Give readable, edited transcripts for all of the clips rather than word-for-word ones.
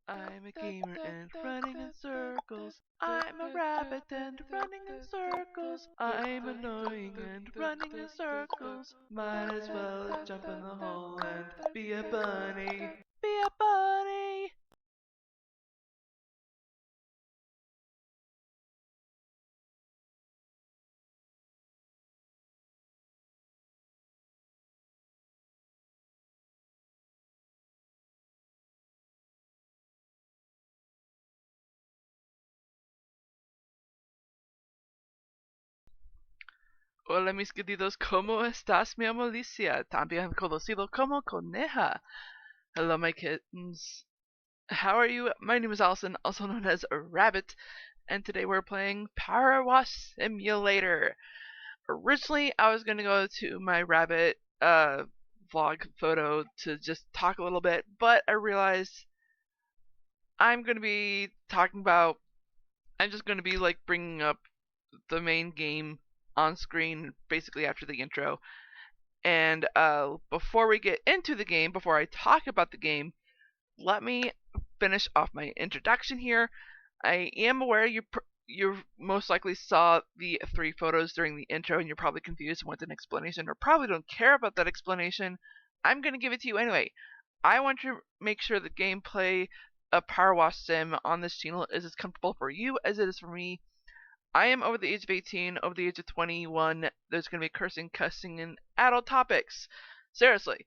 I'm a gamer and running in circles. I'm a rabbit and running in circles. I'm annoying and running in circles. Might as well jump in the hole and be a bunny. Be a bunny! Hola mis queridos, ¿cómo estás? Mi amo Alicia, también conocido como Coneja. Hello my kittens. How are you? My name is Allison, also known as Rabbit, and today we're playing Power Wash Simulator. Originally, I was going to go to my rabbit vlog photo to just talk a little bit, but I realized I'm going to be talking about, I'm just going to be like bringing up the main game on screen basically after the intro. And before we get into the game, before I talk about the game, let me finish off my introduction here. I am aware you most likely saw the 3 photos during the intro and you're probably confused and want an explanation or probably don't care about that explanation. I'm going to give it to you anyway. I want to make sure the gameplay of Power Wash Sim on this channel is as comfortable for you as it is for me. I am over the age of 18, over the age of 21. There's going to be cursing, cussing, and adult topics. Seriously.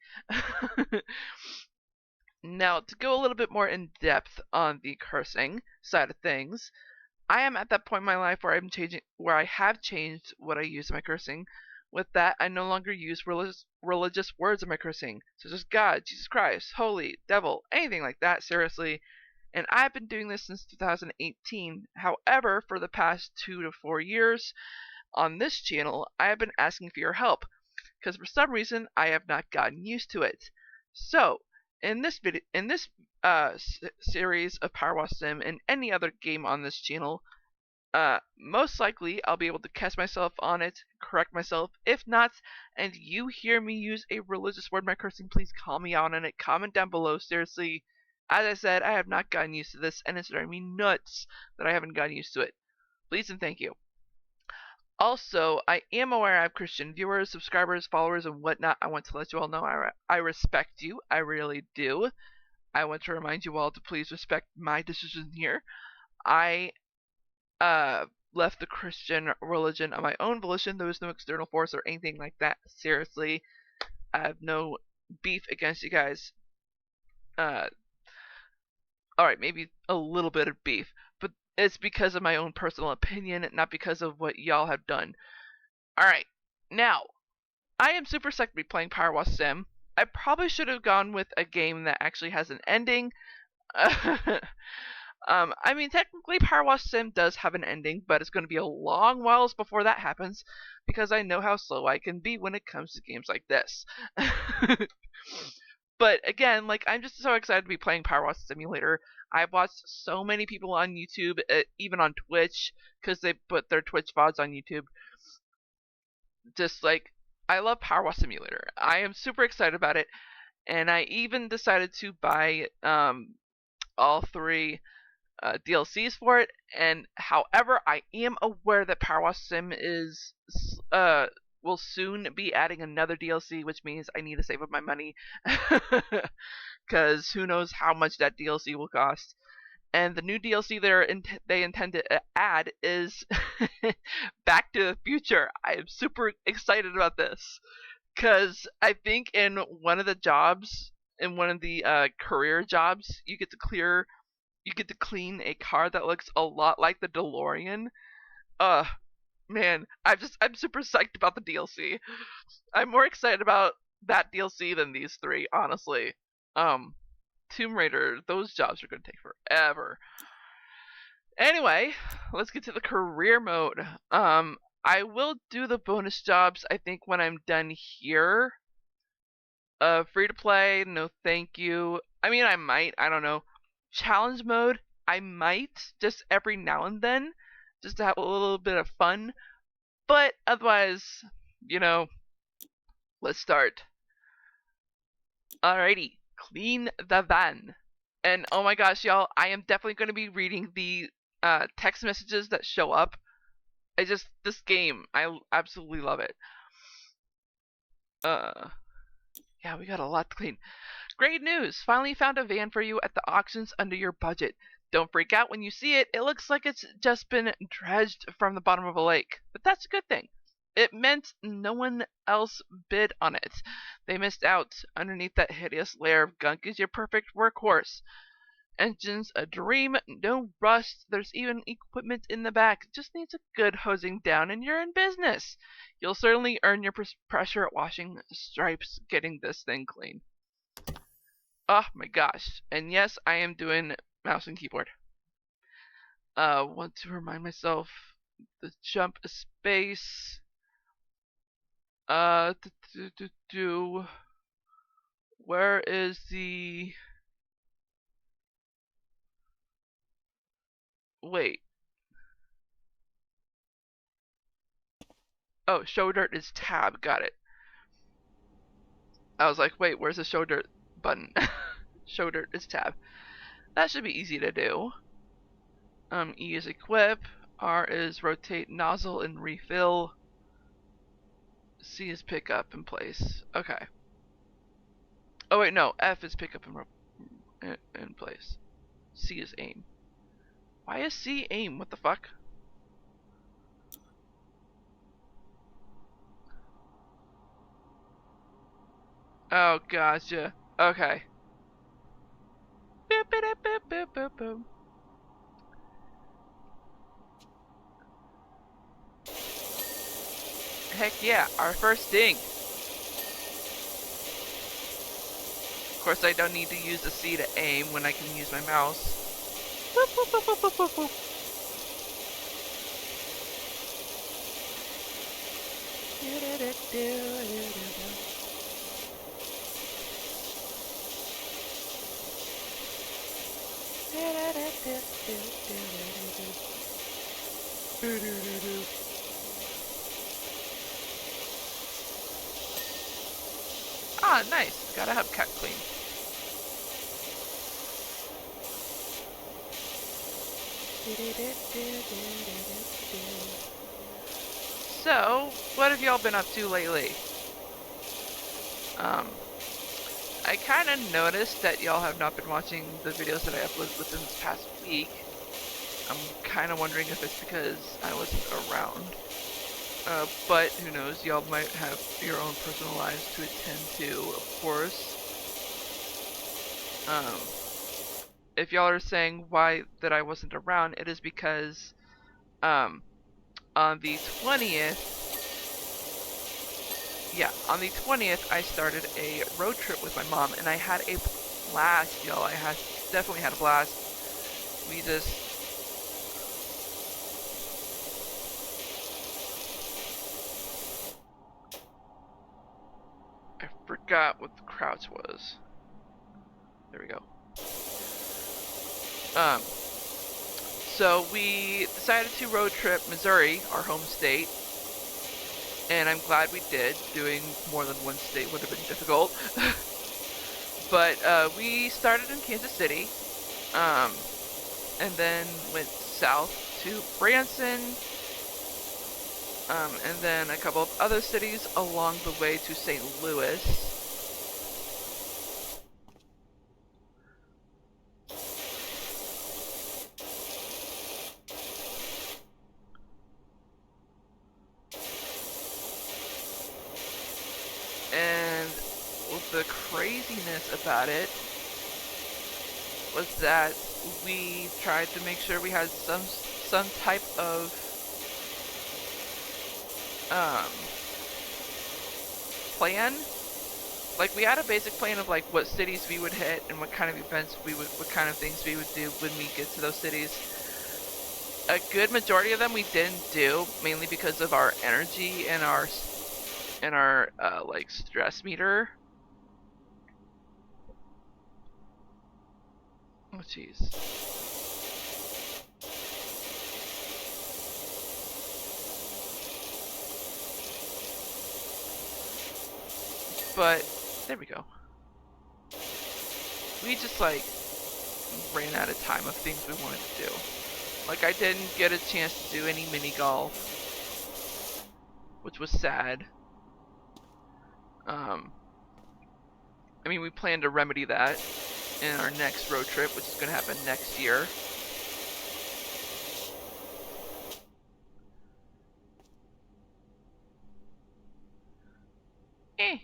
Now, to go a little bit more in depth on the cursing side of things, I am at that point in my life where I have changed what I use in my cursing. With that, I no longer use religious words in my cursing, such as God, Jesus Christ, holy, devil, anything like that, seriously. And I've been doing this since 2018. However, for the past 2 to 4 years on this channel, I have been asking for your help, because for some reason I have not gotten used to it. So, in this series of Power Wash Sim and any other game on this channel, most likely I'll be able to catch myself on it, correct myself. If not, and you hear me use a religious word in my cursing, please call me out on it. Comment down below. Seriously, as I said, I have not gotten used to this, and it's driving me nuts that I haven't gotten used to it. Please and thank you. Also, I am aware I have Christian viewers, subscribers, followers, and whatnot. I want to let you all know I respect you. I really do. I want to remind you all to please respect my decision here. I left the Christian religion on my own volition. There was no external force or anything like that. Seriously, I have no beef against you guys. Alright, maybe a little bit of beef, but it's because of my own personal opinion, not because of what y'all have done. Alright, now, I am super psyched to be playing Power Wash Sim. I probably should have gone with a game that actually has an ending. I mean, technically, Power Wash Sim does have an ending, but it's going to be a long whiles before that happens, because I know how slow I can be when it comes to games like this. But again, like, I'm just so excited to be playing Power Wash Simulator. I've watched so many people on YouTube, even on Twitch, because they put their Twitch VODs on YouTube. Just like, I love Power Wash Simulator. I am super excited about it, and I even decided to buy all 3 DLCs for it. And however, I am aware that Power Wash Sim is will soon be adding another DLC, which means I need to save up my money, because who knows how much that DLC will cost. And the new DLC they intend to add is Back to the Future. I am super excited about this, because I think in one of the jobs, in one of the career jobs, you get to clean a car that looks a lot like the DeLorean. Man, I'm super psyched about the DLC. I'm more excited about that DLC than these 3, honestly. Tomb Raider, those jobs are gonna take forever. Anyway, let's get to the career mode. I will do the bonus jobs, I think, when I'm done here. Free to play, no thank you. I mean, I might, I don't know. Challenge mode, I might, just every now and then, just to have a little bit of fun. But otherwise, you know, let's start. Alrighty, clean the van. And oh my gosh, y'all, I am definitely going to be reading the text messages that show up. This game, I absolutely love it. Yeah, we got a lot to clean. Great news! Finally found a van for you at the auctions under your budget. Don't freak out when you see it. It looks like it's just been dredged from the bottom of a lake. But that's a good thing. It meant no one else bid on it. They missed out. Underneath that hideous layer of gunk is your perfect workhorse. Engine's a dream, no rust. There's even equipment in the back. Just needs a good hosing down and you're in business. You'll certainly earn your pressure washing stripes getting this thing clean. Oh my gosh. And yes, I am doing mouse and keyboard. Want to remind myself the jump a space. Where is the... Wait. Oh, show dirt is tab. Got it. I was like, wait, where's the show dirt button? Show dirt is tab. That should be easy to do. E is equip. R is rotate nozzle and refill. C is pick up in place. Okay. Oh wait, no. F is pick up in place. C is aim. Why is C aim? What the fuck? Oh, gotcha. Okay. Heck yeah, our first ding. Of course, I don't need to use the C to aim when I can use my mouse. Ah, nice. Gotta have cat clean. So, what have y'all been up to lately? I kind of noticed that y'all have not been watching the videos that I uploaded within this past week. I'm kind of wondering if it's because I wasn't around. But who knows, y'all might have your own personal lives to attend to, of course. If y'all are saying why that I wasn't around, it is because, on the 20th, on the 20th, I started a road trip with my mom, and I had a blast, y'all. I definitely had a blast. We just... I forgot what the crouch was. There we go. So we decided to road trip Missouri, our home state, and I'm glad we did. Doing more than one state would have been difficult. But we started in Kansas City, and then went south to Branson, and then a couple of other cities along the way to St. Louis. And the craziness about it was that we tried to make sure we had some type of plan. Like, we had a basic plan of like what cities we would hit and what kind of events what kind of things we would do when we get to those cities. A good majority of them we didn't do, mainly because of our energy and our like stress meter. Oh jeez. But there we go. We just like ran out of time of things we wanted to do. Like, I didn't get a chance to do any mini golf, which was sad. I mean, we plan to remedy that in our next road trip, which is going to happen next year. Okay.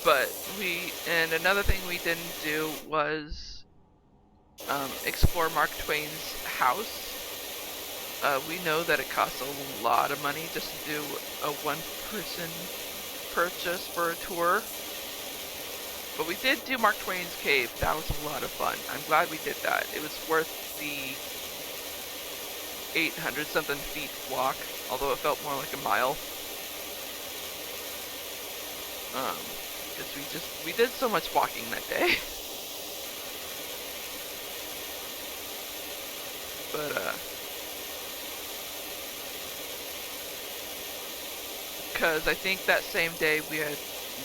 But and another thing we didn't do was explore Mark Twain's house. We know that it costs a lot of money just to do a one-person purchase for a tour. But we did do Mark Twain's cave. That was a lot of fun. I'm glad we did that. It was worth the 800-something feet walk, although it felt more like a mile. Because we did so much walking that day. But, because I think that same day we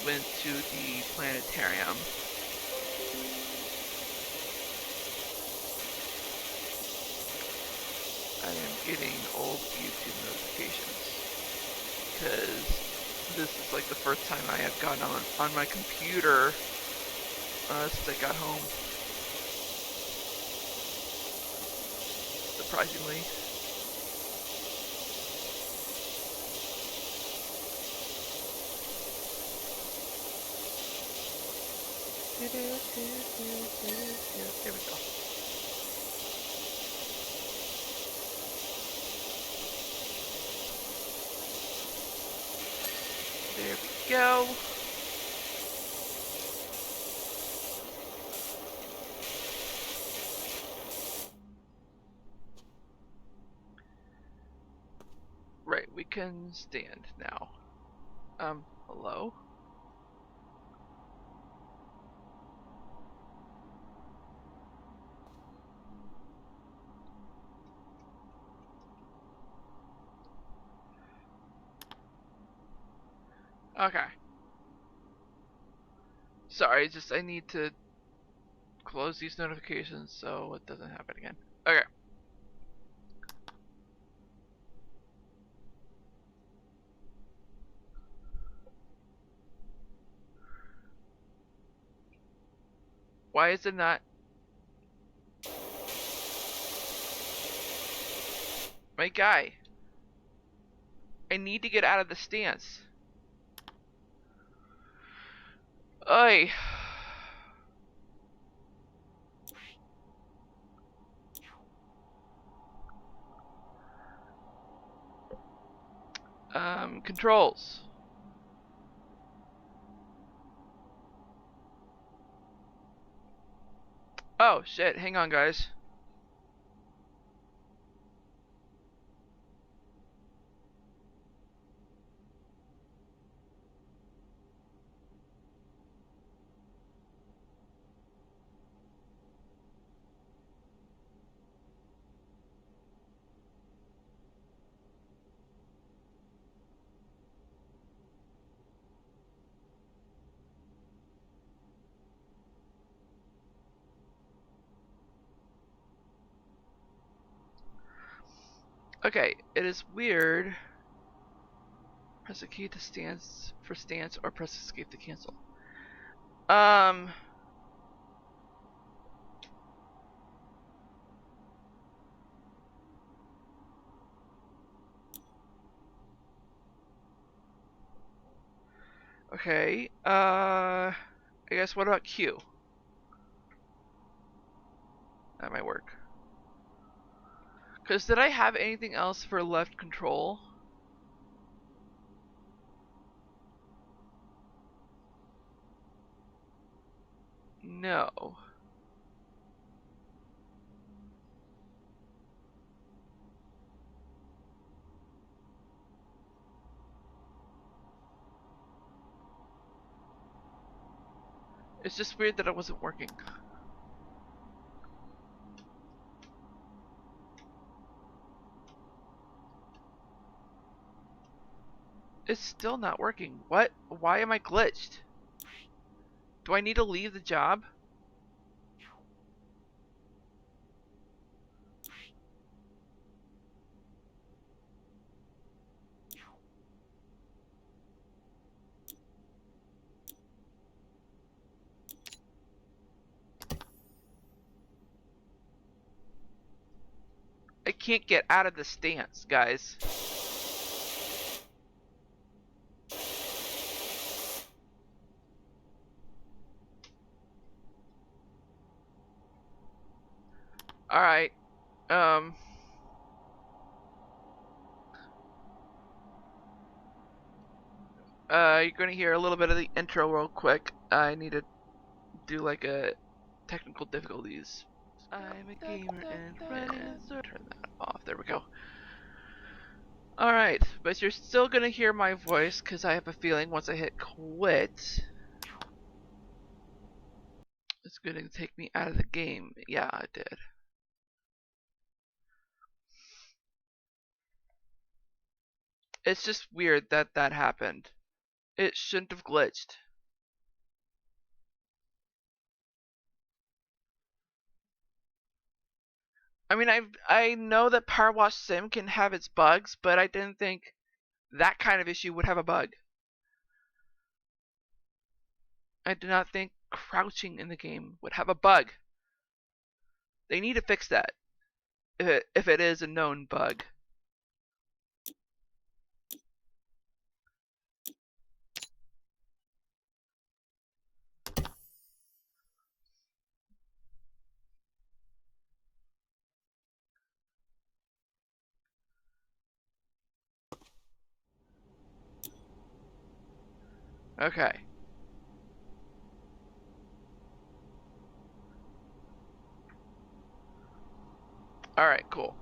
went to the planetarium. I am getting old YouTube notifications because this is like the first time I have gotten on my computer since I got home. Surprisingly. There we go. There we go. Right, we can stand now. Hello? Okay. Sorry, I need to close these notifications so it doesn't happen again. Okay. Why is it not? My guy. I need to get out of the stance. Oi. Controls. Oh, shit. Hang on, guys. Okay, it is weird. Press the key to stance for stance or press escape to cancel. Okay, I guess what about Q? That might work. Because did I have anything else for left control? No. It's just weird that it wasn't working. It's still not working. What? Why am I glitched? Do I need to leave the job? I can't get out of the stance, guys. Alright. You're gonna hear a little bit of the intro real quick. I need to do like a technical difficulties. I'm a gamer and turn that off. There we go. Alright, but you're still gonna hear my voice because I have a feeling once I hit quit, it's gonna take me out of the game. Yeah, it did. It's just weird that that happened. It shouldn't have glitched. I mean, I know that Power Wash Sim can have its bugs, but I didn't think that kind of issue would have a bug. I did not think crouching in the game would have a bug. They need to fix that if it is a known bug. Okay. Alright, cool.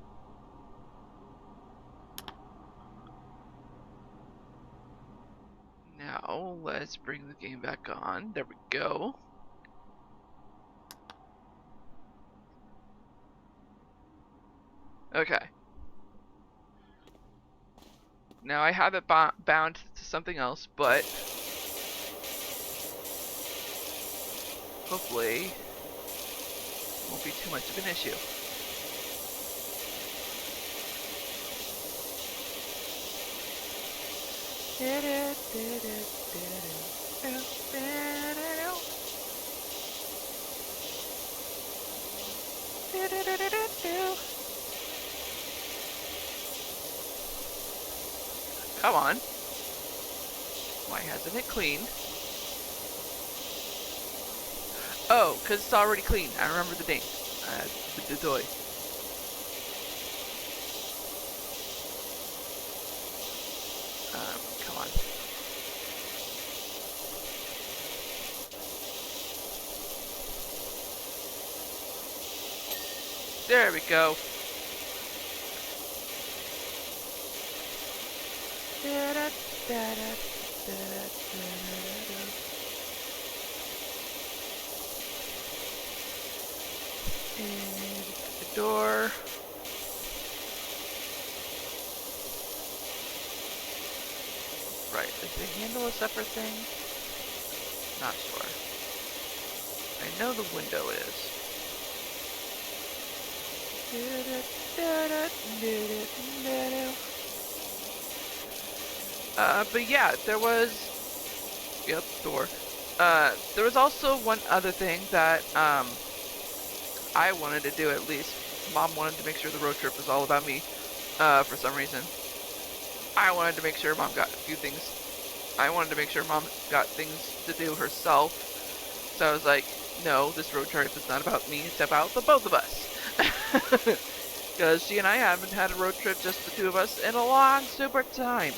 Now, let's bring the game back on. There we go. Okay. Now I have it bound to something else, but hopefully won't be too much of an issue. Come on. Why hasn't it cleaned? Oh, because it's already clean. I remember the date. The toy. Come on. There we go. And the door. Right, is the handle a separate thing? Not sure. I know the window is. But yeah, there was... Yep, door. There was also one other thing that, I wanted to do at least. Mom wanted to make sure the road trip was all about me, for some reason. I wanted to make sure Mom got a few things. I wanted to make sure Mom got things to do herself. So I was like, no, this road trip is not about me, it's about the both of us. Because she and I haven't had a road trip, just the two of us, in a long, super time.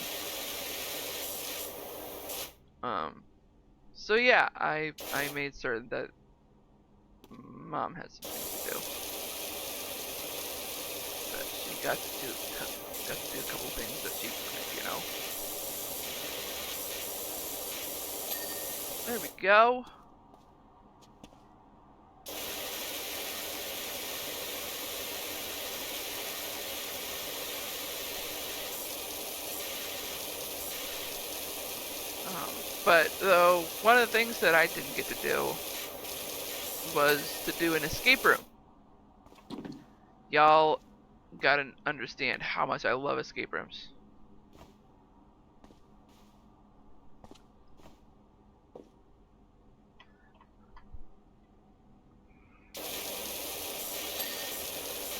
So yeah, I made certain that Mom had something to do. That she got to do a couple things that she wanted, you know. There we go. But though, one of the things that I didn't get to do was to do an escape room. Y'all gotta understand how much I love escape rooms.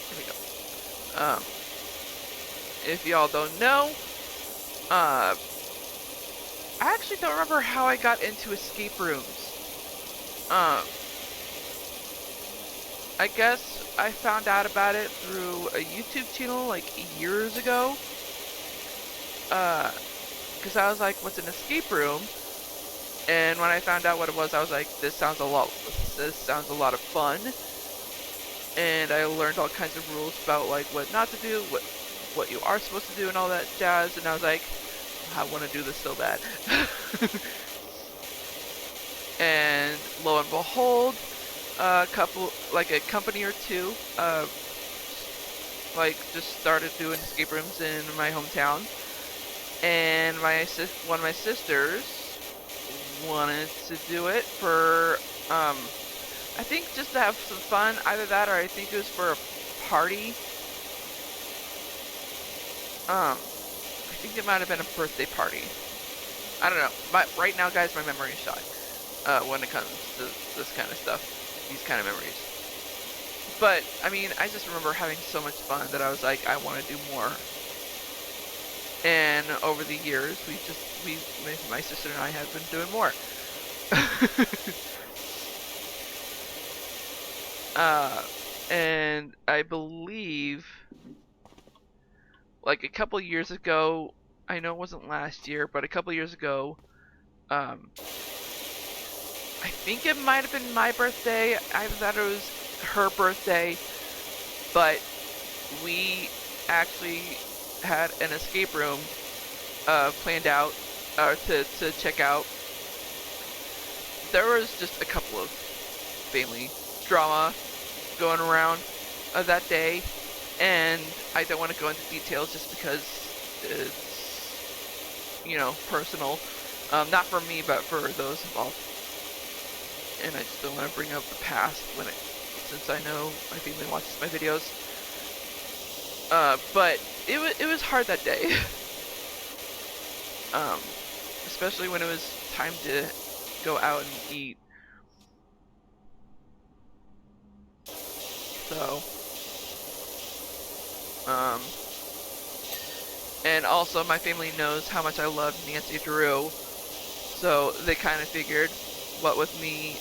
Here we go. If y'all don't know, I actually don't remember how I got into escape rooms. I guess I found out about it through a YouTube channel like years ago. Because I was like, what's an escape room? And when I found out what it was, I was like, this sounds a lot of fun. And I learned all kinds of rules about like what not to do, what you are supposed to do, and all that jazz. And I was like, I want to do this so bad. And lo and behold, a company or two, like just started doing escape rooms in my hometown. And one of my sisters wanted to do it for, I think just to have some fun, either that or I think it was for a party. I think it might have been a birthday party. I don't know. Right now, guys, my memory is shot when it comes to this kind of stuff, these kind of memories. But, I mean, I just remember having so much fun that I was like, I want to do more. And over the years, my sister and I have been doing more. And I believe, like a couple years ago, I know it wasn't last year, but a couple years ago, I think it might have been my birthday. I thought it was her birthday, but we actually had an escape room planned out to check out. There was just a couple of family drama going around that day, and I don't want to go into details just because it's, you know, personal. Not for me, but for those involved. And I just don't want to bring up the past since I know my family watches my videos. But it was hard that day. Especially when it was time to go out and eat. So, and also my family knows how much I love Nancy Drew, so they kind of figured, what with me,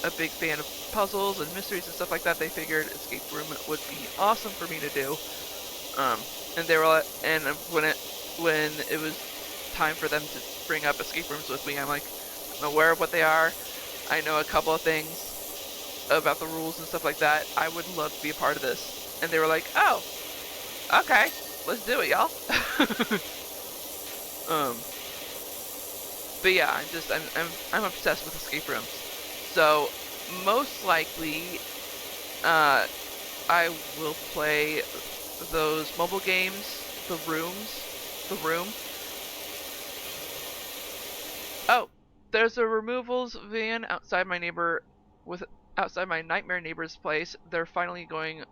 a big fan of puzzles and mysteries and stuff like that, they figured escape room would be awesome for me to do. And they were, and when it was time for them to bring up escape rooms with me, I'm like, I'm aware of what they are. I know a couple of things about the rules and stuff like that. I would love to be a part of this. And they were like, oh, okay, let's do it, y'all. But yeah, I'm obsessed with escape rooms. So most likely, I will play those mobile games, The Room. Oh, there's a removals van outside my my nightmare neighbor's place. They're finally going.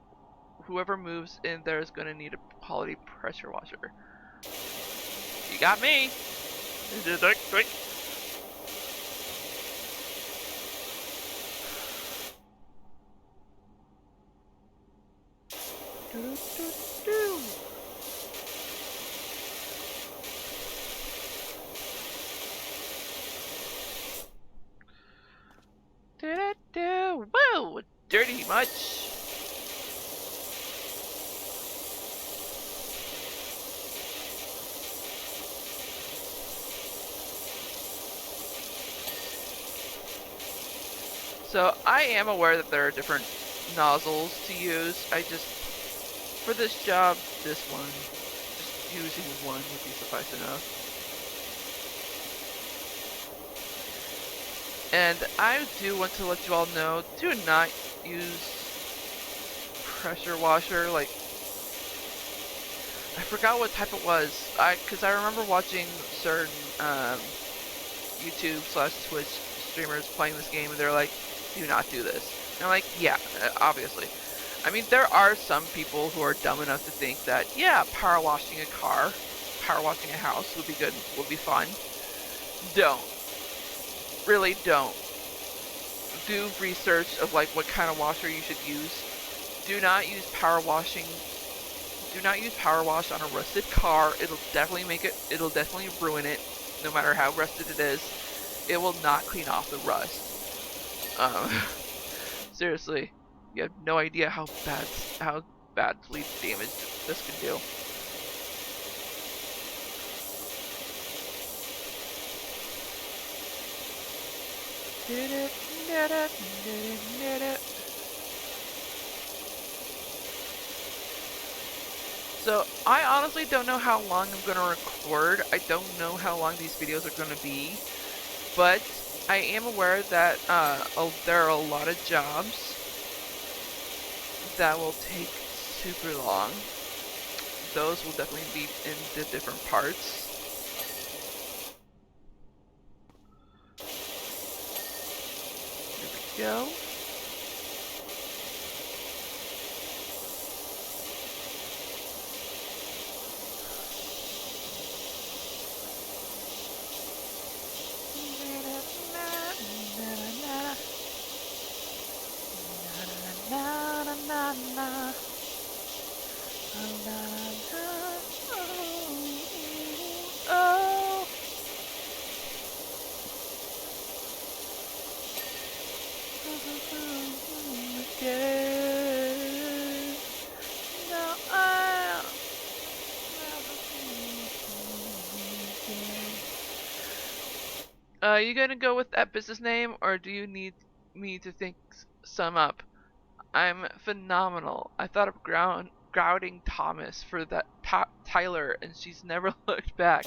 Whoever moves in there is going to need a quality pressure washer. You got me. Whoa, dirty much. So I am aware that there are different nozzles to use. For this job, this one, just using one would be suffice enough. And I do want to let you all know, do not use pressure washer, like, I forgot what type it was, because I remember watching certain YouTube/Twitch streamers playing this game and they're like, do not do this. And I'm like, yeah, obviously. I mean, there are some people who are dumb enough to think that, yeah, power washing a car, power washing a house would be good, would be fun. Don't. Really don't. Do research of like what kind of washer you should use. Do not use power wash on a rusted car. It'll definitely ruin it, no matter how rusted it is. It will not clean off the rust. Seriously, you have no idea how badly damaged this can do. So, I honestly don't know how long I'm going to record. I don't know how long these videos are going to be. But I am aware that there are a lot of jobs that will take super long. Those will definitely be in the different parts. Here we go. Are you gonna go with that business name, or do you need me to think some up? I'm phenomenal. I thought of Grouting Thomas for that Tyler, and she's never looked back.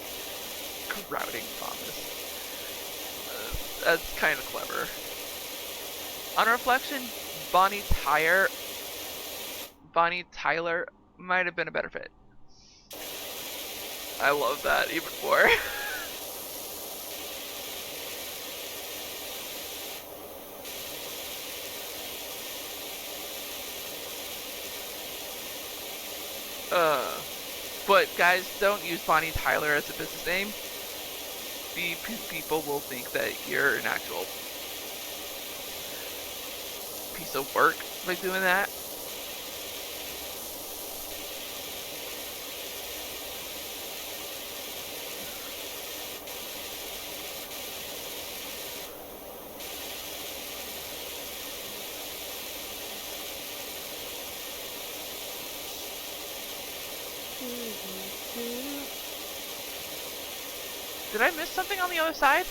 Grouting Thomas. That's kind of clever. On reflection, Bonnie Tyler might have been a better fit. I love that even more. But guys, don't use Bonnie Tyler as a business name. People will think that you're an actual piece of work by doing that. Did I miss something on the other side?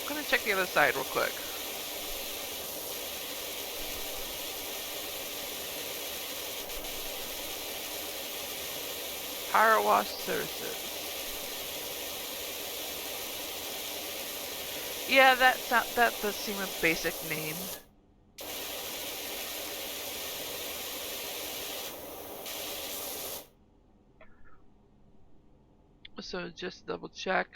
I'm gonna check the other side real quick. Power wash services. Yeah, that does seem a basic name. So just double check.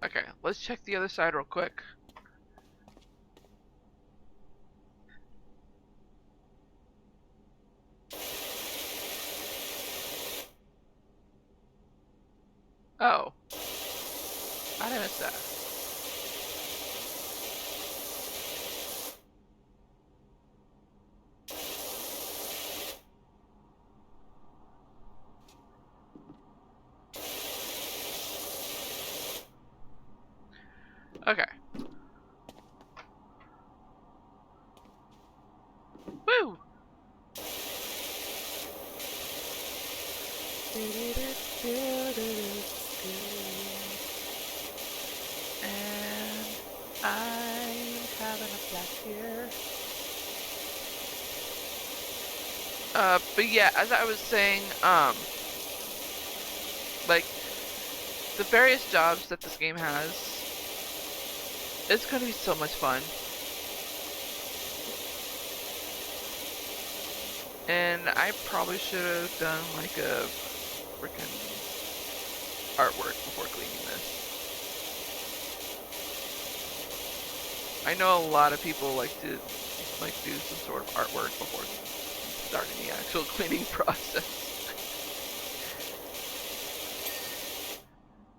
Okay, let's check the other side real quick. Oh. I didn't miss that. Okay. Woo! And I have But yeah, as I was saying, like, the various jobs that this game has, it's gonna be so much fun. And I probably should have done like a freaking artwork before cleaning this. I know a lot of people like to do some sort of artwork before starting the actual cleaning process.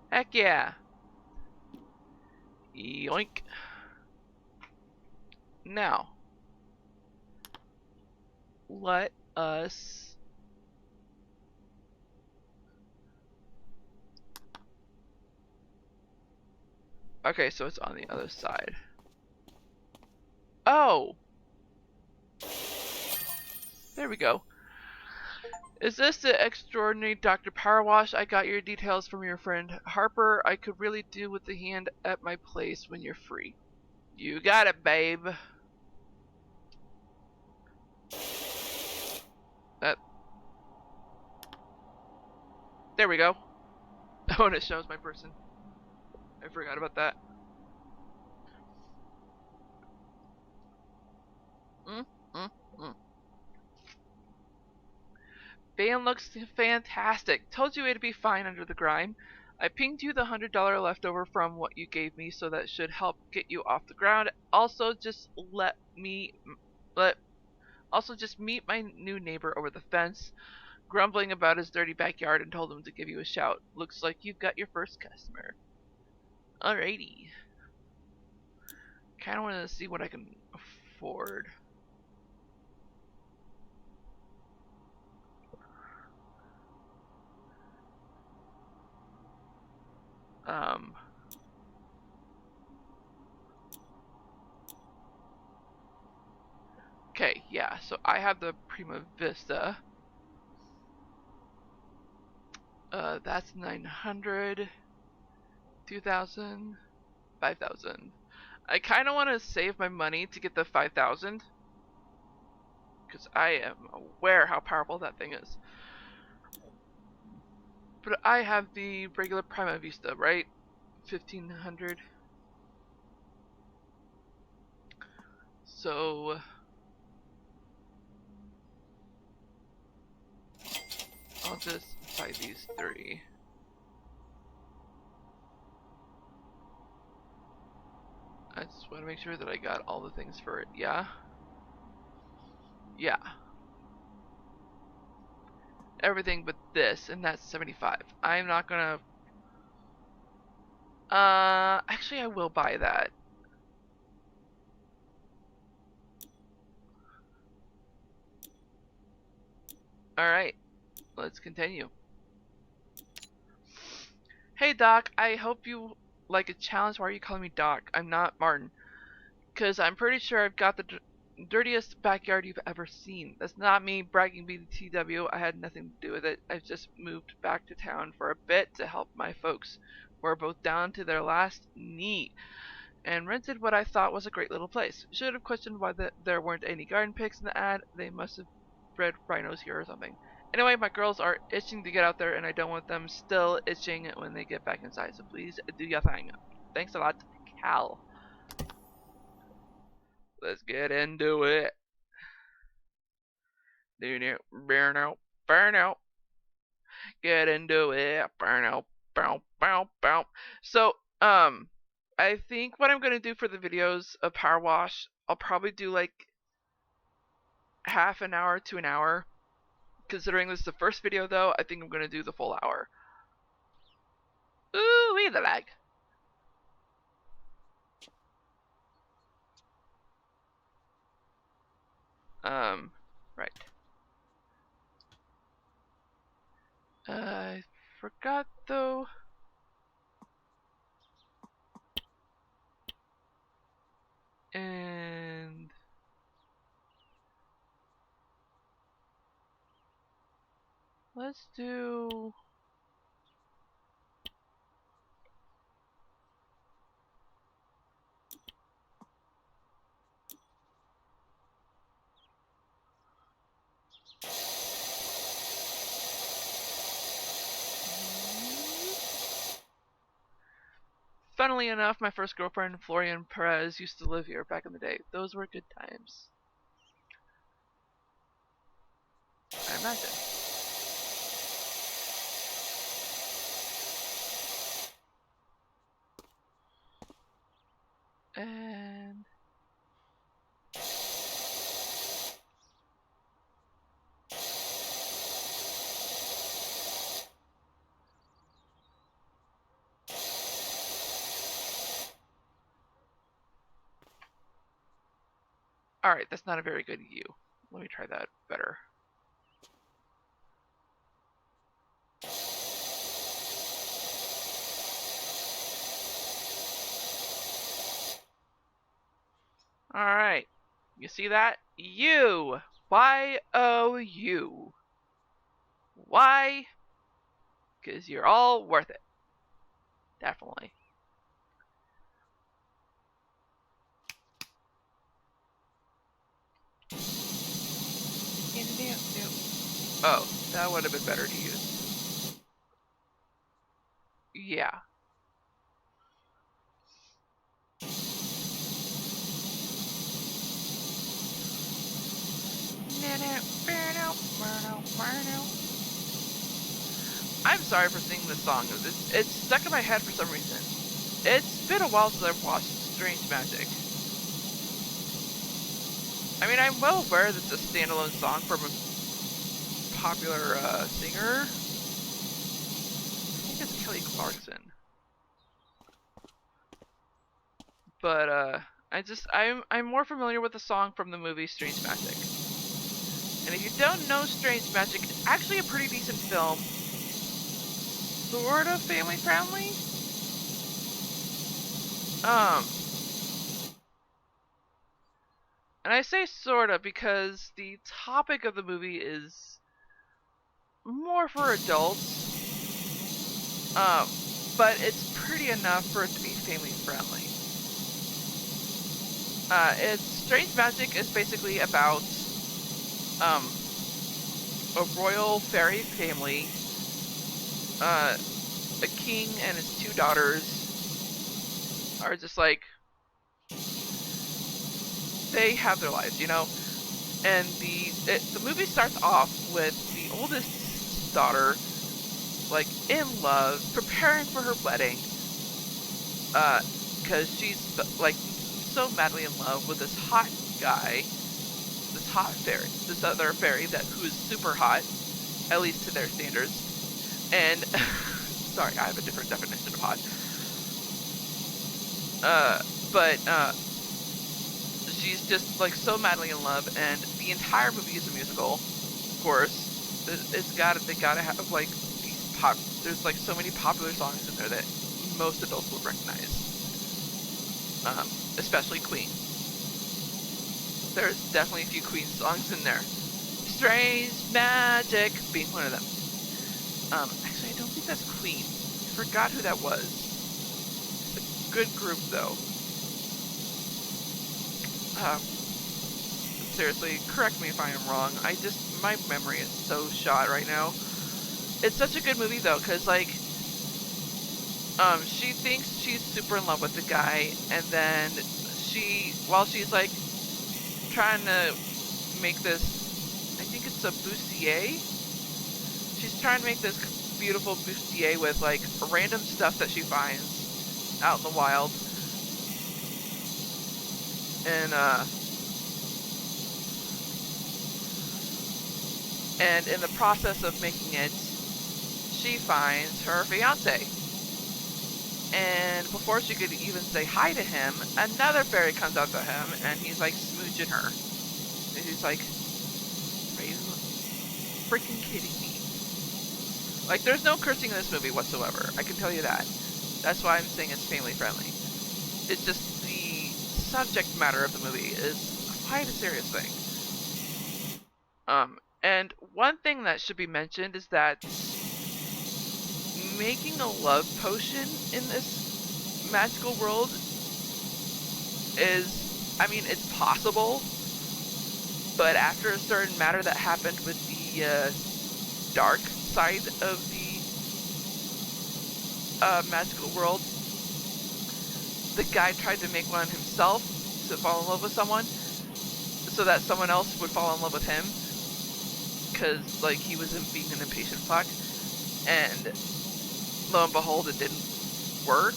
Heck yeah. Yoink. Now, let us okay, so it's on the other side. Oh! There we go. Is this the extraordinary Dr. Powerwash? I got your details from your friend Harper. I could really do with the hand at my place when you're free. You got it, babe. There we go. Oh, and it shows my person. I forgot about that. Mm, mm, mm. Van looks fantastic. Told you it'd be fine under the grime. I pinged you the $100 leftover from what you gave me, so that should help get you off the ground. Also, just meet my new neighbor over the fence, grumbling about his dirty backyard, and told him to give you a shout. Looks like you've got your first customer. Alrighty. Kinda wanna see what I can afford. Okay, yeah, so I have the Prima Vista. That's 900, 2,000, 5,000. I kind of want to save my money to get the 5,000, because I am aware how powerful that thing is. But I have the regular Prima Vista, right? 1,500. So I'll just buy these 3. I just want to make sure that I got all the things for it. Yeah? Yeah. Everything but this, and that's 75. I'm not gonna... actually I will buy that. Alright, let's continue. Hey Doc, I hope you like a challenge. Why are you calling me Doc? I'm not Martin. Because I'm pretty sure I've got the dirtiest backyard you've ever seen. That's not me bragging BTW. I had nothing to do with it. I've just moved back to town for a bit to help my folks, who are both down to their last knee, and rented what I thought was a great little place. Should have questioned why there weren't any garden pigs in the ad. They must have bred rhinos here or something. Anyway, my girls are itching to get out there, and I don't want them still itching when they get back inside. So please do your thing. Thanks a lot, Cal. Let's get into it. Burn out, burn out. Get into it. Burn out, bow, bow, bow. So, I think what I'm gonna do for the videos of Power Wash, I'll probably do like half an hour to an hour. Considering this is the first video, though, I think I'm gonna do the full hour. Ooh, the lag. Right. I forgot though. And let's do funnily enough, my first girlfriend, Florian Perez, used to live here back in the day. Those were good times. I imagine. And alright, that's not a very good U. Let me try that better. Alright. You see that? U. Y-O-U. Why? Because you're all worth it. Definitely. Oh, that would have been better to use. Yeah. I'm sorry for singing this song. It's stuck in my head for some reason. It's been a while since I've watched Strange Magic. I mean, I'm well aware that it's a standalone song from a popular singer. I think it's Kelly Clarkson. But I'm more familiar with the song from the movie Strange Magic. And if you don't know Strange Magic, it's actually a pretty decent film. Sort of family friendly. And I say sorta because the topic of the movie is more for adults. But it's pretty enough for it to be family friendly. It's Strange Magic is basically about a royal fairy family. A king and his two daughters are just like, they have their lives, you know? And the movie starts off with the oldest daughter, like, in love, preparing for her wedding. Because she's, like, so madly in love with this hot guy, this hot fairy, this other fairy who is super hot, at least to their standards. And, sorry, I have a different definition of hot. But she's just, like, so madly in love, and the entire movie is a musical, of course. They gotta have, like, these there's, like, so many popular songs in there that most adults will recognize. Especially Queen. There's definitely a few Queen songs in there. Strange Magic being one of them. Actually, I don't think that's Queen. I forgot who that was. It's a good group, though. Seriously, correct me if I am wrong. My memory is so shot right now. It's such a good movie, though, because, like, she thinks she's super in love with the guy, and then while she's, like, trying to make this, I think it's a bustier? She's trying to make this beautiful bustier with, like, random stuff that she finds out in the wild. And in the process of making it, she finds her fiance. And before she could even say hi to him, another fairy comes up to him, and he's, like, smooching her. And he's like, are you freaking kidding me? Like, there's no cursing in this movie whatsoever. I can tell you that. That's why I'm saying it's family friendly. It's just the subject matter of the movie is quite a serious thing. And one thing that should be mentioned is that making a love potion in this magical world is, I mean, it's possible, but after a certain matter that happened with the dark side of the magical world, the guy tried to make one himself to fall in love with someone, so that someone else would fall in love with him, because like he was being an impatient fuck, and lo and behold, it didn't work,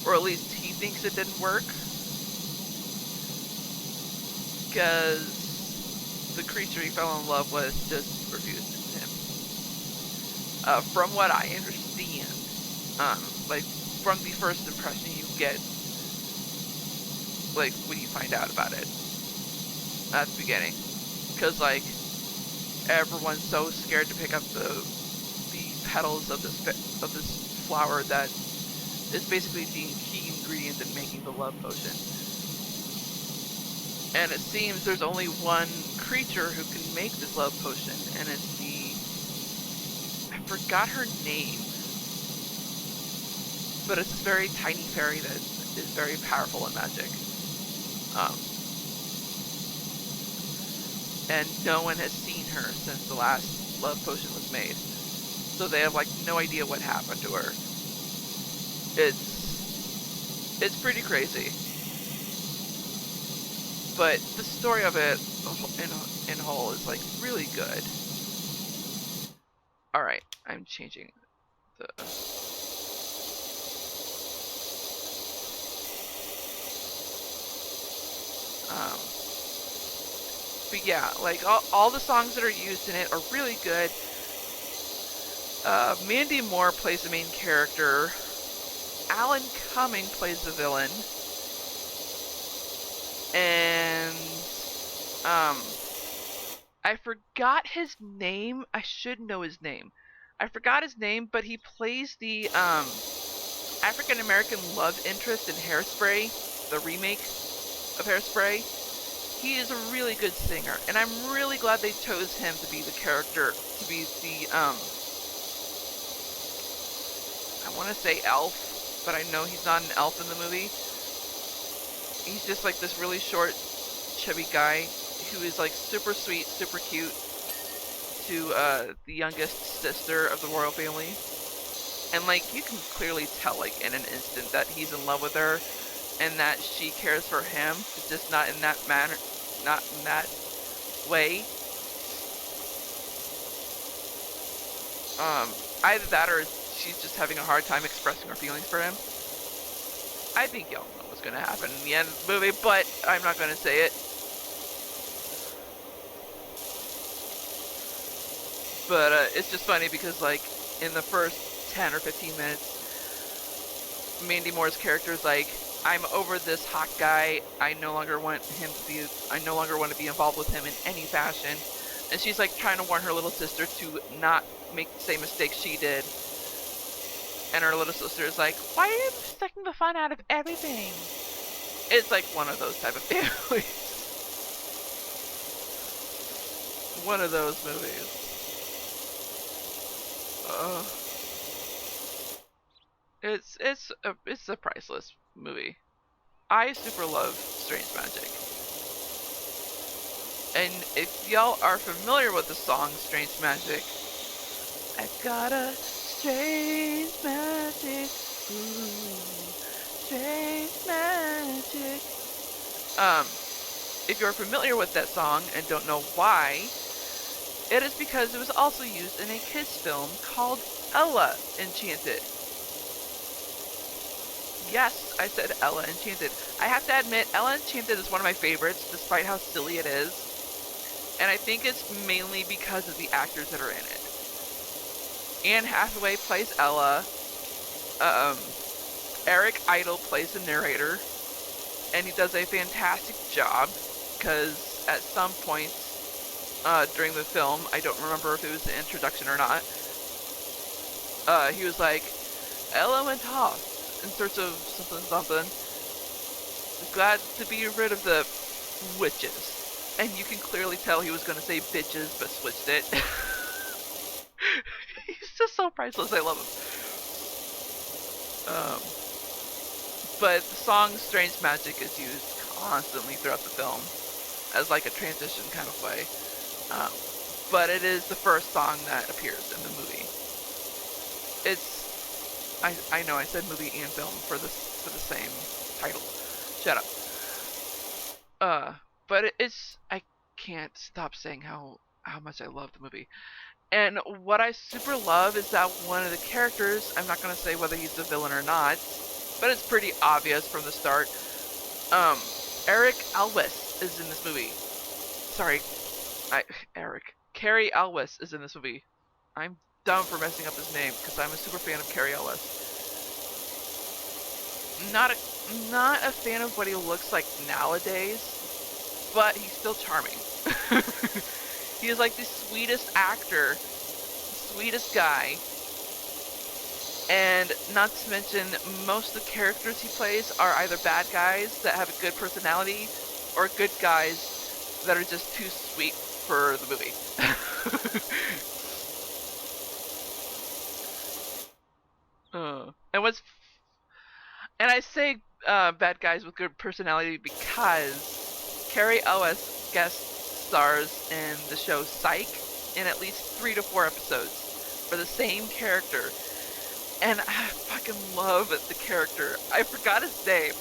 or at least he thinks it didn't work, because the creature he fell in love with just refused him. From what I understand, like from the first impression you get, like when you find out about it at the beginning, because like everyone's so scared to pick up the petals of this flower that is basically the key ingredient in making the love potion. And it seems there's only one creature who can make this love potion, and it's I forgot her name, but it's this very tiny fairy that is very powerful in magic. And no one has seen her since the last love potion was made. So they have like no idea what happened to her. It's pretty crazy. But the story of it in whole is like really good. Alright, I'm changing the... But yeah, like all the songs that are used in it are really good. Mandy Moore plays the main character. Alan Cumming plays the villain. And I forgot his name. I should know his name. I forgot his name, but he plays the African American love interest in Hairspray, the remake of Hairspray. He is a really good singer, and I'm really glad they chose him to be the character, to be the I want to say elf, but I know he's not an elf in the movie. He's just like this really short, chubby guy who is like super sweet, super cute to the youngest sister of the royal family. And like you can clearly tell like in an instant that he's in love with her and that she cares for him. It's just not in that manner, not in that way. Either that or she's just having a hard time expressing her feelings for him. I think y'all know what's going to happen in the end of the movie, but I'm not going to say it. But it's just funny because, like, in the first 10 or 15 minutes, Mandy Moore's character is like, I'm over this hot guy. I no longer want to be involved with him in any fashion. And she's like trying to warn her little sister to not make the same mistake she did. And her little sister is like, why are you sucking the fun out of everything? It's like one of those type of families. One of those movies. It's a priceless movie. I super love Strange Magic. And if y'all are familiar with the song Strange Magic, I've got a strange magic, ooh, strange magic. If you're familiar with that song and don't know why, it is because it was also used in a kids film called Ella Enchanted. Yes, I said Ella Enchanted. I have to admit, Ella Enchanted is one of my favorites, despite how silly it is. And I think it's mainly because of the actors that are in it. Anne Hathaway plays Ella. Eric Idle plays the narrator. And he does a fantastic job, because at some point during the film, I don't remember if it was the introduction or not, he was like, Ella went off in search of something. Glad to be rid of the witches. And you can clearly tell he was going to say bitches, but switched it. He's just so priceless. I love him. But the song Strange Magic is used constantly throughout the film as like a transition kind of way. But it is the first song that appears in the movie. I know I said movie and film for the same title. Shut up. But it's I can't stop saying how much I love the movie. And what I super love is that one of the characters, I'm not gonna say whether he's the villain or not, but it's pretty obvious from the start. Eric Alwis is in this movie. Sorry, Cary Elwes is in this movie. I'm dumb for messing up his name because I'm a super fan of Cary Elwes. Not a fan of what he looks like nowadays, but he's still charming. He is like the sweetest actor, sweetest guy, and not to mention most of the characters he plays are either bad guys that have a good personality or good guys that are just too sweet for the movie. And I say bad guys with good personality because Cary Elwes guest stars in the show Psych in at least 3 to 4 episodes for the same character. And I fucking love the character. I forgot his name.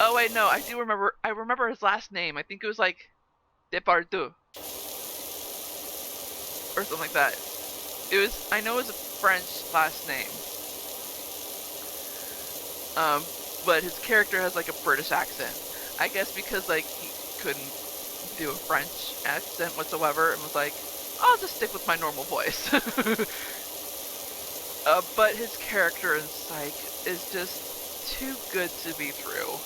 Oh wait, no, I do remember. I remember his last name. I think it was like Depardieu or something like that. It was. I know it was a French last name. But his character has like a British accent. I guess because like he couldn't do a French accent whatsoever and was like, I'll just stick with my normal voice. But his character in Psych is just too good to be true.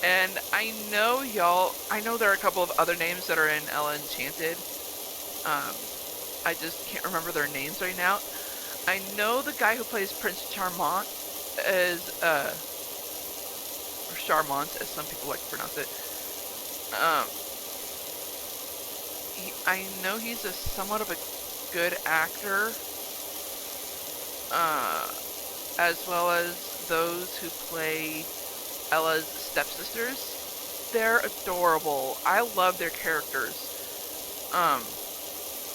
And I know there are a couple of other names that are in Ella Enchanted. I just can't remember their names right now. I know the guy who plays Prince Charmant is, or Charmant, as some people like to pronounce it. I know he's somewhat of a good actor, as well as those who play Ella's stepsisters. They're adorable. I love their characters.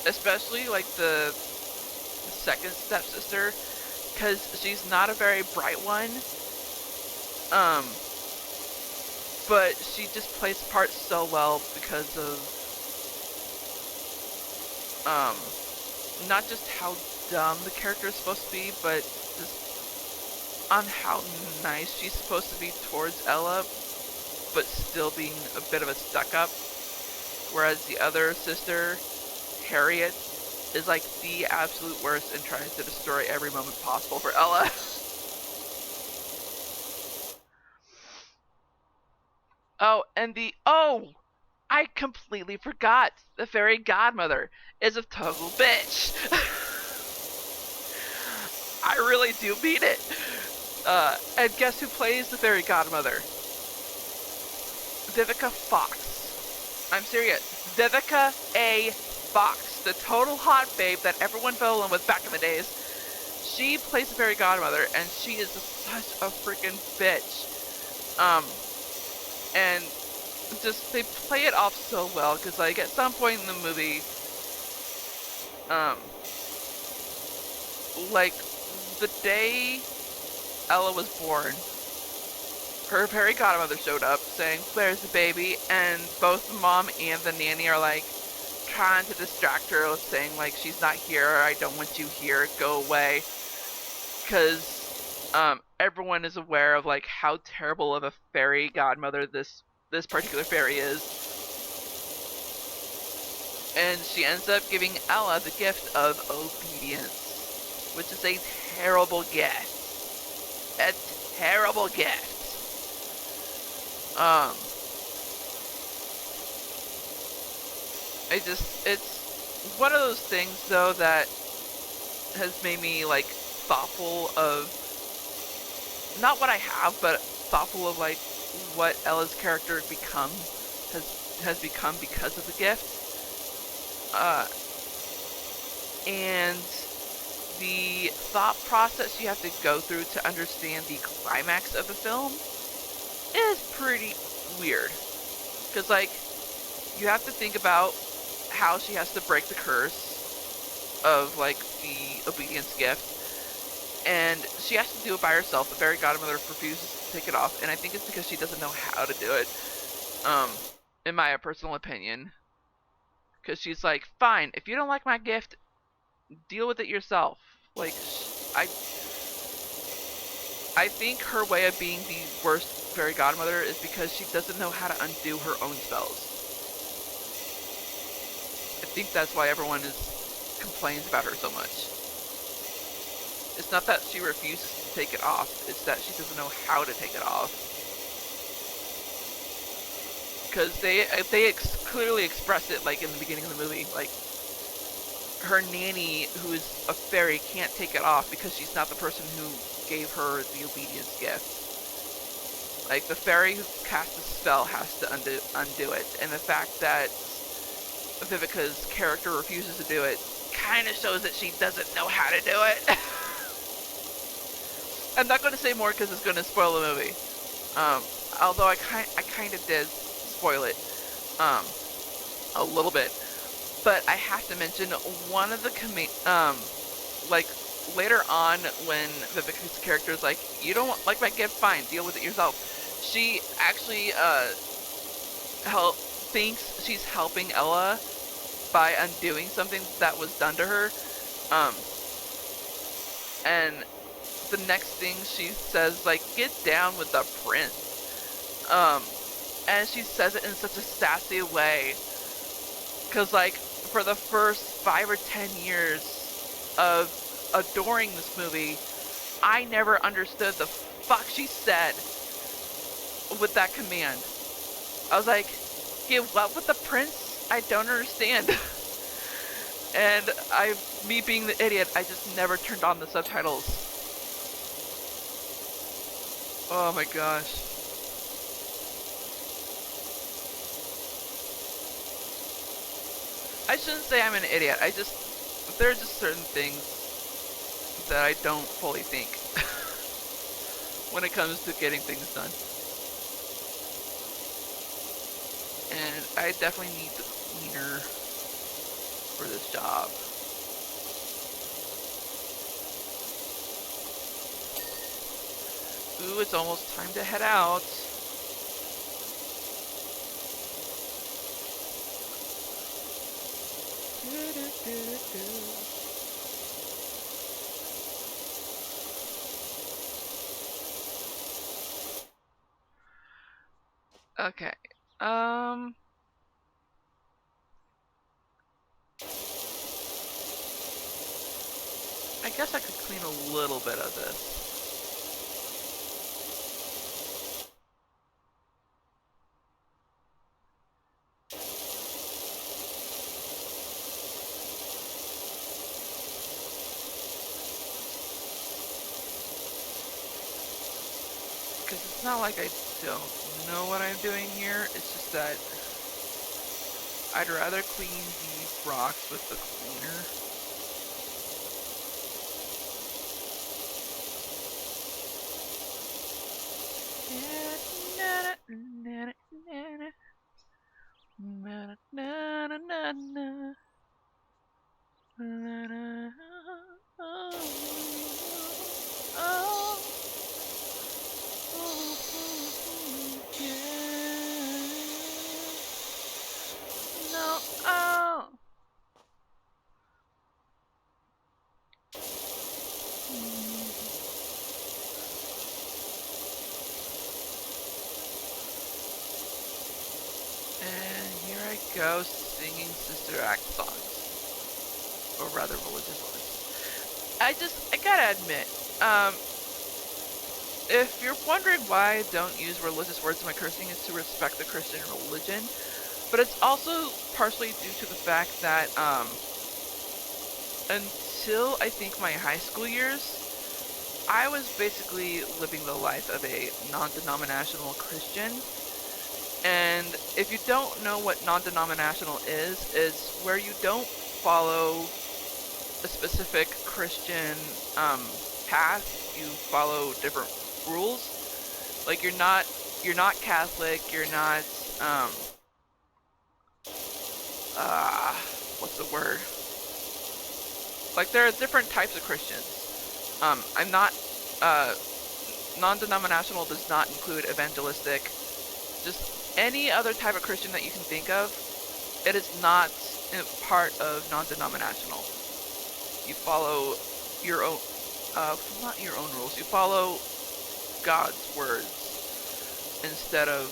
Especially like the second stepsister, because she's not a very bright one. But she just plays the part so well because of not just how dumb the character is supposed to be, but just on how nice she's supposed to be towards Ella, but still being a bit of a stuck-up. Whereas the other sister, Harriet, is like the absolute worst and tries to destroy every moment possible for Ella. I completely forgot. The fairy godmother is a total bitch. I really do mean it. And guess who plays the fairy godmother? Vivica Fox. I'm serious. Vivica A. Fox, the total hot babe that everyone fell in with back in the days. She plays the fairy godmother, and she is such a freaking bitch. And just they play it off so well, because like at some point in the movie, like the day Ella was born, her fairy godmother showed up saying, "Where's the baby?" And both the mom and the nanny are like trying to distract her, saying like, "She's not here. I don't want you here. Go away." Because everyone is aware of like how terrible of a fairy godmother this particular fairy is. And she ends up giving Ella the gift of obedience, which is a terrible gift. A terrible gift. It's one of those things though that has made me like thoughtful of not what I have, but thoughtful of like what Ella's character has become because of the gift. And the thought process you have to go through to understand the climax of the film is pretty weird. Because, like, you have to think about how she has to break the curse of, like, the obedience gift. And she has to do it by herself. The fairy godmother refuses to take it off. And I think it's because she doesn't know how to do it. In my personal opinion. Because she's like, fine, if you don't like my gift, deal with it yourself. Like, I think her way of being the worst fairy godmother is because she doesn't know how to undo her own spells. I think that's why everyone complains about her so much. It's not that she refuses to take it off, it's that she doesn't know how to take it off. Because they clearly express it, like, in the beginning of the movie. Like, her nanny, who is a fairy, can't take it off because she's not the person who gave her the obedience gift. Like, the fairy who cast the spell has to undo it. And the fact that Vivica's character refuses to do it kind of shows that she doesn't know how to do it. I'm not going to say more because it's going to spoil the movie. Although I kind of did spoil it a little bit. But I have to mention one of the like, later on when Vivica's character is like, you don't like my gift, fine, deal with it yourself. She actually thinks she's helping Ella by undoing something that was done to her. And the next thing she says, like, get down with the prince. And she says it in such a sassy way. Because, like, for the first 5 or 10 years of adoring this movie, I never understood the fuck she said with that command. I was like, get what with the prince? I don't understand. And me being the idiot, I just never turned on the subtitles. Oh my gosh. I shouldn't say I'm an idiot. There are just certain things that I don't fully think when it comes to getting things done. And I definitely need the cleaner for this job. Ooh, it's almost time to head out. Okay. I guess I could clean a little bit of this. Because it's not like I don't know what I'm doing here, it's just that I'd rather clean these rocks with the cleaner. Go singing Sister Act songs, or rather religious ones. I gotta admit, if you're wondering why I don't use religious words in my cursing, it's to respect the Christian religion, but it's also partially due to the fact that until I think my high school years, I was basically living the life of a non-denominational Christian. And if you don't know what non-denominational is, it's where you don't follow a specific Christian path. You follow different rules. Like you're not Catholic. You're not what's the word? Like there are different types of Christians. I'm not non-denominational does not include evangelistic. Just any other type of Christian that you can think of, it is not part of non-denominational. You follow your own, not your own rules. You follow God's words instead of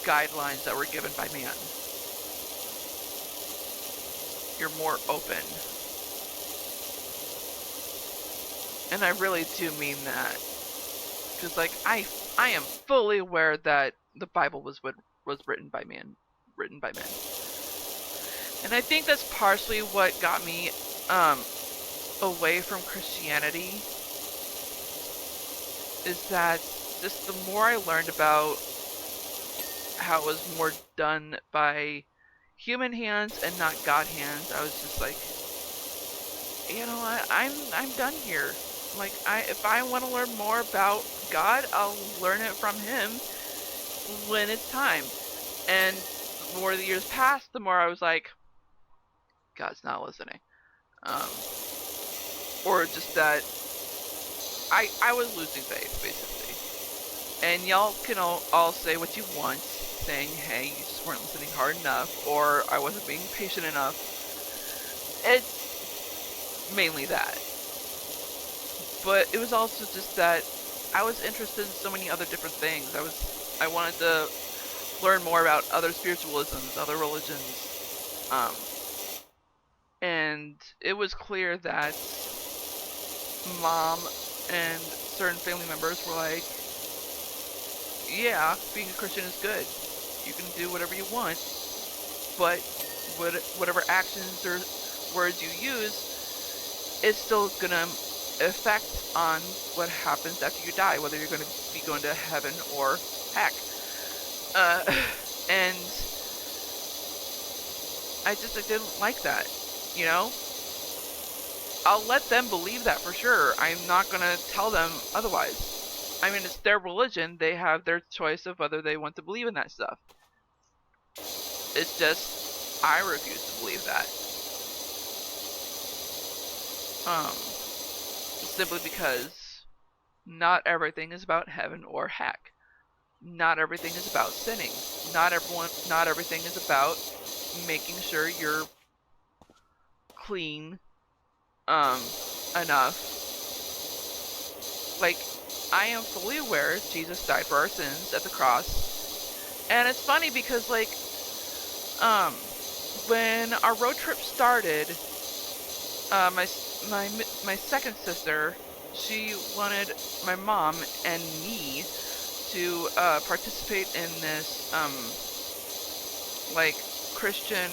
guidelines that were given by man. You're more open. And I really do mean that. Because, like, I am fully aware that the Bible was written by man. And I think that's partially what got me away from Christianity. Is that just the more I learned about how it was more done by human hands and not God hands, I was just like, you know what, I'm done here. Like, if I want to learn more about God, I'll learn it from Him when it's time. And the more the years passed, the more I was like, God's not listening. Or just that I was losing faith, basically. And y'all can all say what you want, saying, hey, you just weren't listening hard enough, or I wasn't being patient enough. It's mainly that. But it was also just that I was interested in so many other different things. I wanted to learn more about other spiritualisms, other religions. And it was clear that Mom and certain family members were like, yeah, being a Christian is good. You can do whatever you want, but whatever actions or words you use, it's still gonna affect on what happens after you die, whether you're going to be going to heaven or heck. And I didn't like that, you know? I'll let them believe that for sure. I'm not going to tell them otherwise. I mean, it's their religion. They have their choice of whether they want to believe in that stuff. It's just, I refuse to believe that. Simply because not everything is about heaven or heck. Not everything is about sinning. Not everything is about making sure you're clean enough. Like, I am fully aware Jesus died for our sins at the cross. And it's funny because, like, when our road trip started, my second sister, she wanted my mom and me to participate in this like Christian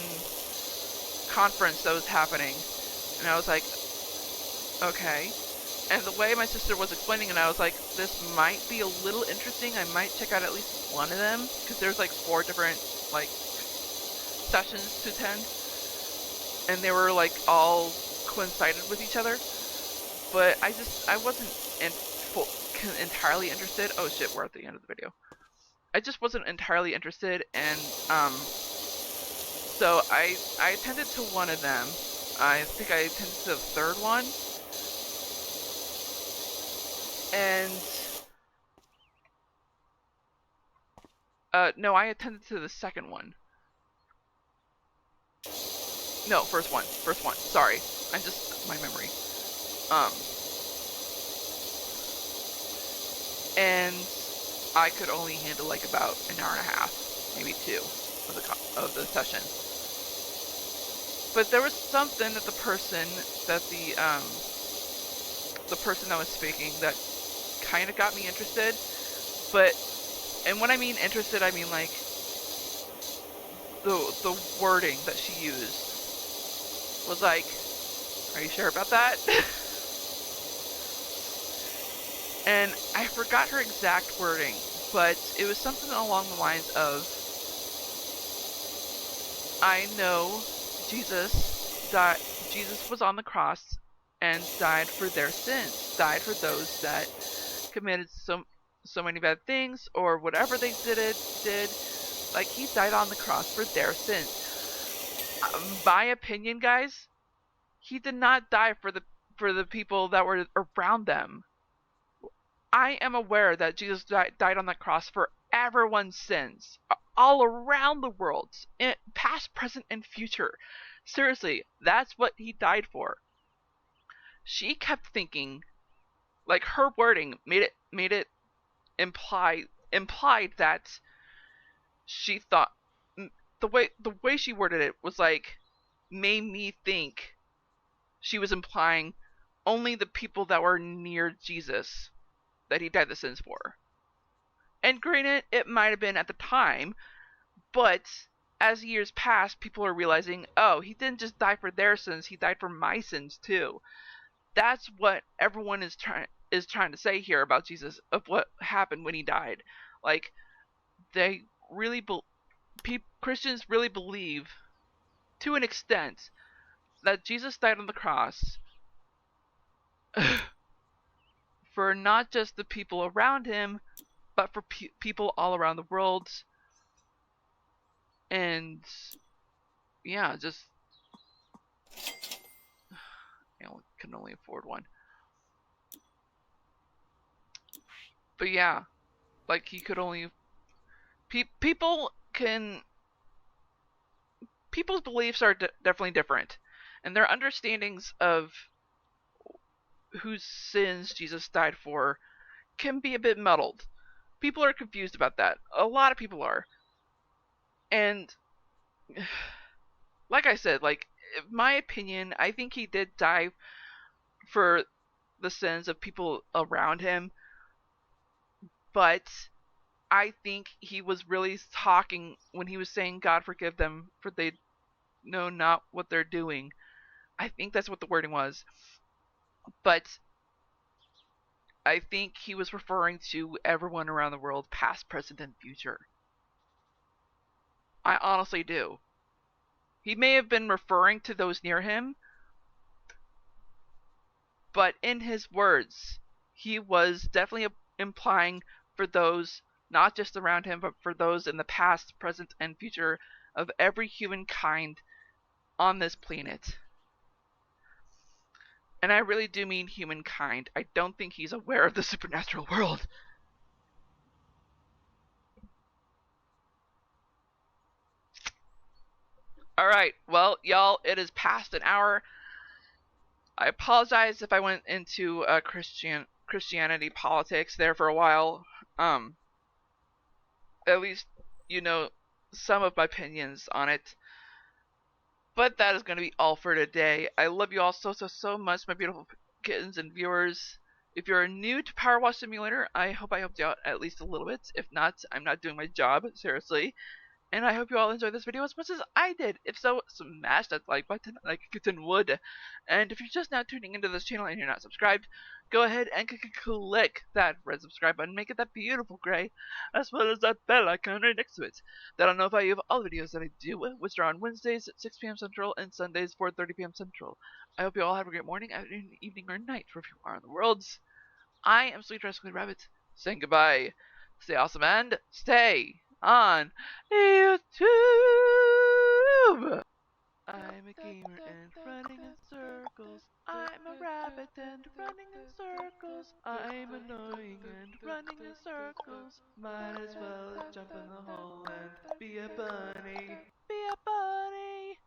conference that was happening, and I was like, okay. And the way my sister was explaining it, I was like, this might be a little interesting. I might check out at least one of them, because there's like 4 different like sessions to attend, and they were like all coincided with each other. But I wasn't entirely interested. Oh shit, we're at the end of the video. I just wasn't entirely interested, and so I attended to one of them. I think I attended to the third one, and no, I attended to the second one. No, first one. Sorry, my memory. And I could only handle like about an hour and a half, maybe 2 of the session. But there was something that the person that was speaking that kind of got me interested. But, and when I mean interested, I mean like the wording that she used was like, are you sure about that? And I forgot her exact wording, but it was something along the lines of, I know Jesus Jesus was on the cross and died for their sins, died for those that committed so many bad things or whatever they did. Like, he died on the cross for their sins. My opinion, guys, he did not die for the people that were around them. I am aware that Jesus died on the cross for everyone's sins, all around the world, past, present, and future. Seriously, that's what he died for. She kept thinking, like, her wording made it implied that she thought, the way she worded it was like, made me think she was implying only the people that were near Jesus that he died the sins for. And granted, it might have been at the time, but as years passed, people are realizing, oh, he didn't just die for their sins, he died for my sins too. That's what everyone is trying to say here about Jesus, of what happened when he died. Like, they really Christians really believe, to an extent, that Jesus died on the cross for not just the people around him, but for people all around the world. And yeah, just I can only afford one. But yeah, like, he could only people's beliefs are definitely different, and their understandings of whose sins Jesus died for can be a bit muddled. People are confused about that. A lot of people are. And like I said, like, in my opinion, I think he did die for the sins of people around him, but I think he was really talking when he was saying, God forgive them, for they know not what they're doing. I think that's what the wording was. But I think he was referring to everyone around the world, past, present, and future. I honestly do. He may have been referring to those near him, but in his words, he was definitely implying for those not just around him, but for those in the past, present, and future of every humankind on this planet. And I really do mean humankind. I don't think he's aware of the supernatural world. Alright, well, y'all, it is past an hour. I apologize if I went into Christianity politics there for a while. At least you know some of my opinions on it. But that is going to be all for today. I love you all so much, my beautiful kittens and viewers. If you're new to Power Wash Simulator, I hope I helped you out at least a little bit. If not, I'm not doing my job, seriously. And I hope you all enjoyed this video as much as I did. If so, smash that like button like a kitten would. And if you're just now tuning into this channel and you're not subscribed, go ahead and click that red subscribe button, make it that beautiful gray, as well as that bell icon right next to it. That'll notify you of all the videos that I do, which are on Wednesdays at 6 p.m. Central and Sundays 4:30 p.m. Central. I hope you all have a great morning, afternoon, evening, or night, wherever you are in the world. I am Sweet Rascal Rabbit, saying goodbye. Stay awesome and stay on YouTube. I'm a gamer and running in circles. I'm a rabbit and running in circles. I'm annoying and running in circles. Might as well jump in the hole and be a bunny. Be a bunny.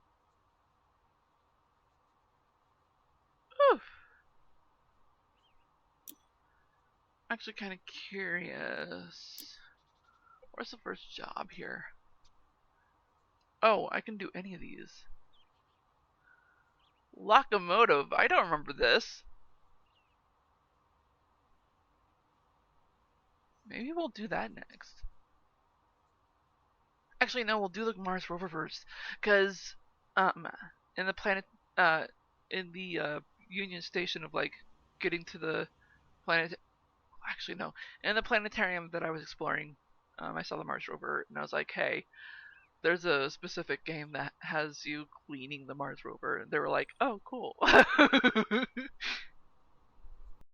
Whew. Actually kind of curious. Where's the first job here? Oh, I can do any of these. Locomotive. I don't remember this. Maybe we'll do that next. Actually, no, we'll do the Mars rover first, because in the planet, in the Union Station of like getting to the planet. Actually, no, in the planetarium that I was exploring, I saw the Mars rover, and I was like, hey, there's a specific game that has you cleaning the Mars rover, and they were like, "Oh, cool."